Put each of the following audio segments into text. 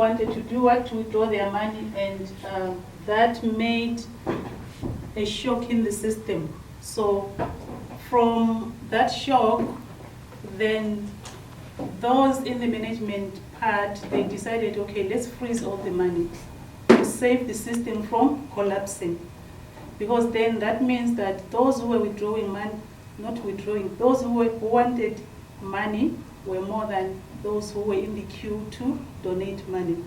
wanted to do what? To withdraw their money, and that made a shock in the system. So from that shock, then those in the management part, they decided, okay, let's freeze all the money to save the system from collapsing. Because then that means that those who were withdrawing money, not withdrawing, those who wanted money were more than those who were in the queue to donate money.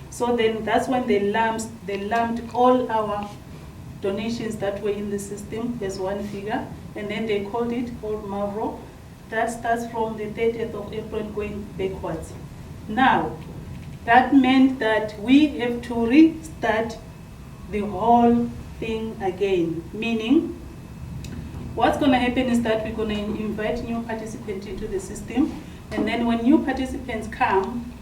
So then that's when they lumped all our donations that were in the system as one figure, and then they called it Old Mavro. That starts from the 30th of April going backwards. Now, that meant that we have to restart the whole thing again, meaning what's going to happen is that we're going to invite new participants into the system, and then when new participants come,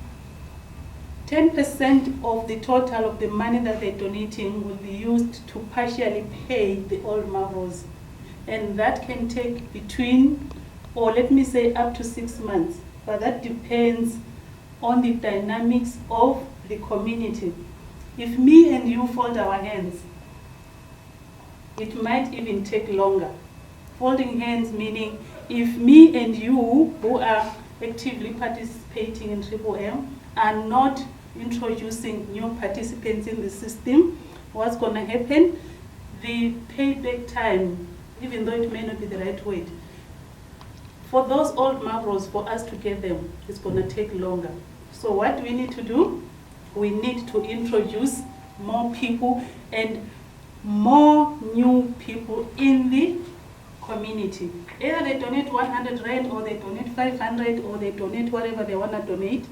10% of the total of the money that they're donating will be used to partially pay the old Mavros. And that can take between, or let me say up to 6 months, but that depends on the dynamics of the community. If me and you fold our hands, it might even take longer. Folding hands meaning if me and you who are actively participating in Triple M are not introducing new participants in the system, what's going to happen? The payback time, even though it may not be the right word, for those old Mavros, for us to get them, it's going to take longer. So what do we need to do? We need to introduce more people and more new people in the community. Either they donate 100 Rand, or they donate 500, or they donate whatever they want to donate.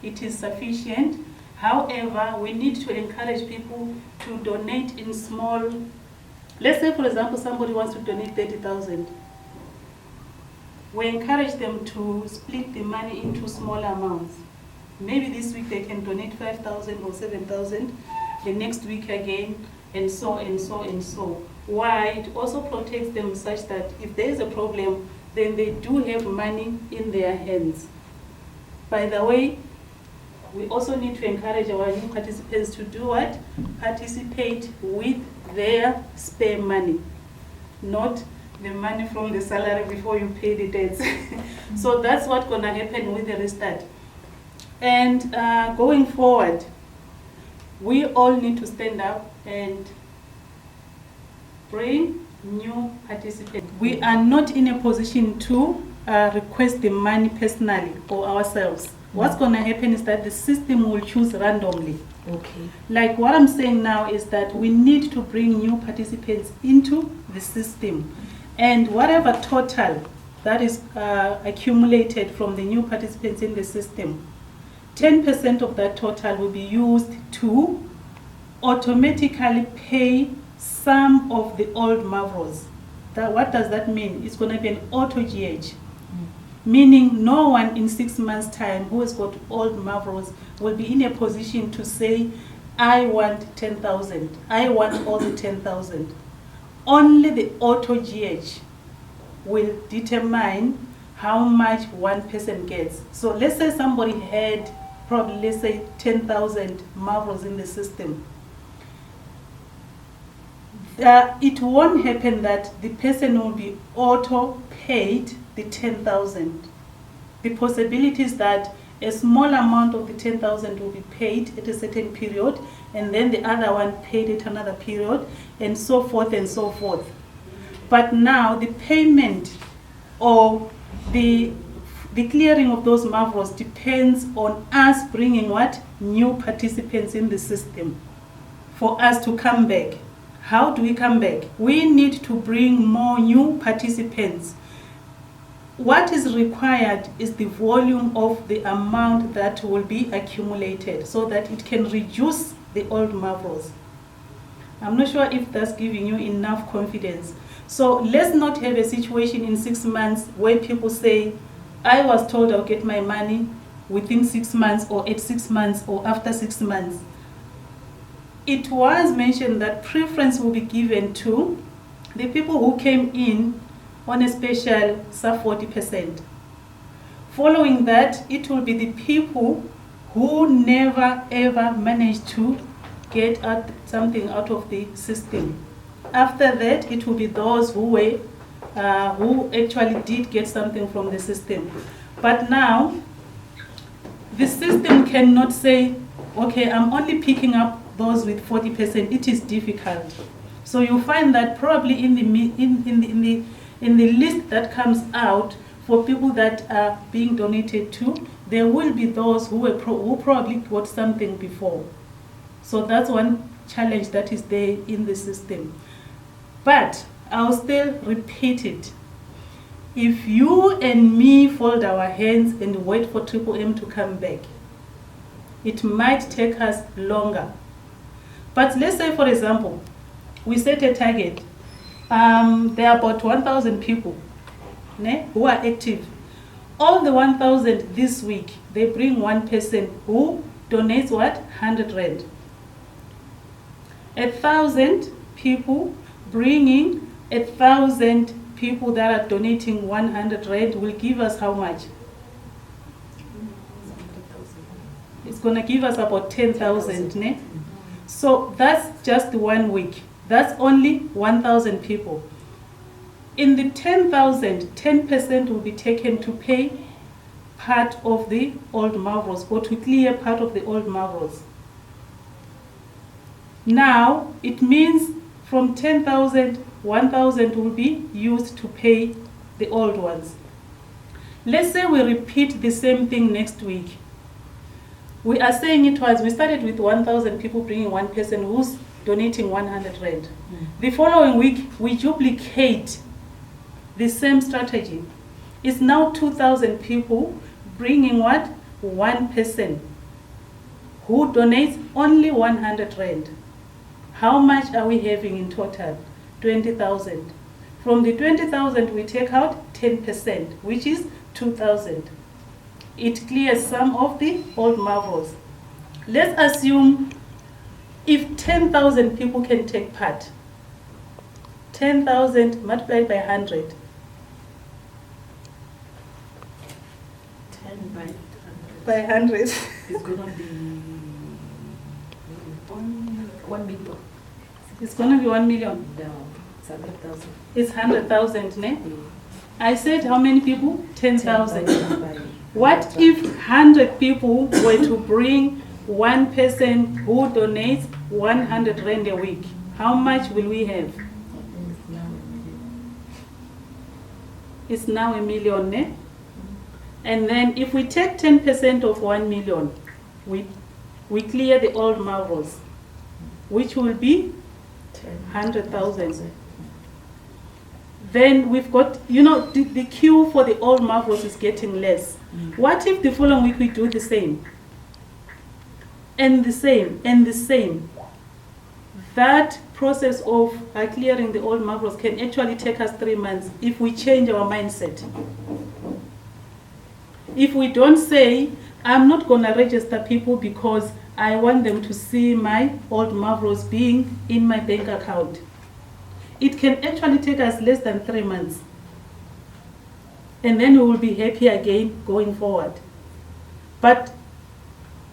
It is sufficient. However, we need to encourage people to donate in small. Let's say, for example, somebody wants to donate 30,000. We encourage them to split the money into smaller amounts. Maybe this week they can donate 5,000 or 7,000, the next week again, and so and so and so. Why? It also protects them such that if there is a problem, then they do have money in their hands. By the way, we also need to encourage our new participants to do what? Participate with their spare money, not the money from the salary before you pay the debts. So that's what's going to happen with the restart. And going forward, we all need to stand up and bring new participants. We are not in a position to request the money personally or ourselves. What's going to happen is that the system will choose randomly. Okay. Like what I'm saying now is that we need to bring new participants into the system. And whatever total that is accumulated from the new participants in the system, 10% of that total will be used to automatically pay some of the old Mavros. What does that mean? It's going to be an auto GH. Meaning no one in 6 months' time who has got old Mavros will be in a position to say, I want 10,000. I want all the 10,000. Only the auto GH will determine how much one person gets. So let's say somebody had probably, let's say, 10,000 Mavros in the system. It won't happen that the person will be auto paid the 10,000. The possibility is that a small amount of the 10,000 will be paid at a certain period, and then the other one paid at another period, and so forth and so forth. But now the payment or the clearing of those Mavros depends on us bringing what? New participants in the system for us to come back. How do we come back? We need to bring more new participants. What is required is the volume of the amount that will be accumulated so that it can reduce the old Mavros. I'm not sure if that's giving you enough confidence. So let's not have a situation in 6 months where people say, I was told I'll get my money within 6 months or at 6 months or after 6 months. It was mentioned that preference will be given to the people who came in on a special sub 40%. Following that, it will be the people who never ever managed to get something out of the system. After that, it will be those who actually did get something from the system. But now, the system cannot say, okay, I'm only picking up those with 40%. It is difficult. So you find that probably in the list that comes out for people that are being donated to, there will be those who probably got something before. So that's one challenge that is there in the system. But I'll still repeat it. If you and me fold our hands and wait for Triple M to come back, it might take us longer. But let's say, for example, we set a target. There are about 1,000 people who are active. All the 1,000 this week, they bring one person who donates what? 100 Rand. 1,000 people bringing 1,000 people that are donating 100 Rand will give us how much? It's going to give us about 10,000. So that's just 1 week. That's only 1,000 people. In the 10,000, 10% will be taken to pay part of the old marvels or to clear part of the old marvels. Now, it means from 10,000, 1,000 will be used to pay the old ones. Let's say we repeat the same thing next week. We are saying it was, we started with 1,000 people bringing one person who's donating 100 Rand. The following week, we duplicate the same strategy. It's now 2,000 people bringing what? One person who donates only 100 Rand. How much are we having in total? 20,000. From the 20,000, we take out 10%, which is 2,000. It clears some of the old marvels. Let's assume if 10,000 people can take part, 10,000 multiplied by 100. 10 by 100. By 100. It's going to be 1 million. It's going to be 1 million. No, it's 100,000. It's 100,000, ne? I said how many people? 10,000. What if 100 people were to bring one person who donates 100 Rand a week? How much will we have? It's now 1 million, ne? And then if we take 10% of 1 million, we clear the old marvels, which will be 100,000. Then we've got, the queue for the old marvels is getting less. What if the following week we do the same? And the same, and the same. That process of clearing the old marvels can actually take us 3 months if we change our mindset. If we don't say, I'm not going to register people because I want them to see my old marvels being in my bank account, it can actually take us less than 3 months. And then we will be happy again going forward. But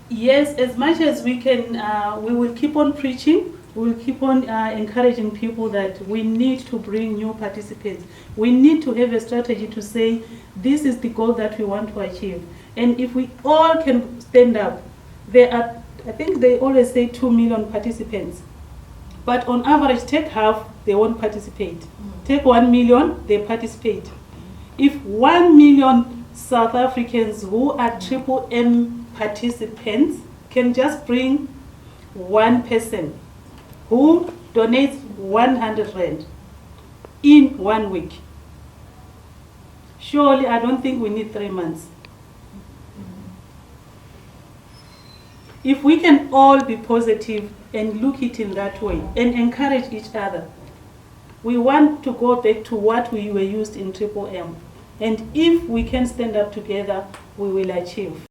yes, as much as we can, we will keep on preaching. We will keep on encouraging people that we need to bring new participants. We need to have a strategy to say, this is the goal that we want to achieve. And if we all can stand up, there are, I think they always say 2 million participants. But on average, take half, they won't participate. Take 1 million, they participate. If 1 million South Africans who are Triple M participants can just bring one person who donates 100 Rand in 1 week, surely I don't think we need 3 months. If we can all be positive and look it in that way and encourage each other, we want to go back to what we were used in Triple M. And if we can stand up together, we will achieve.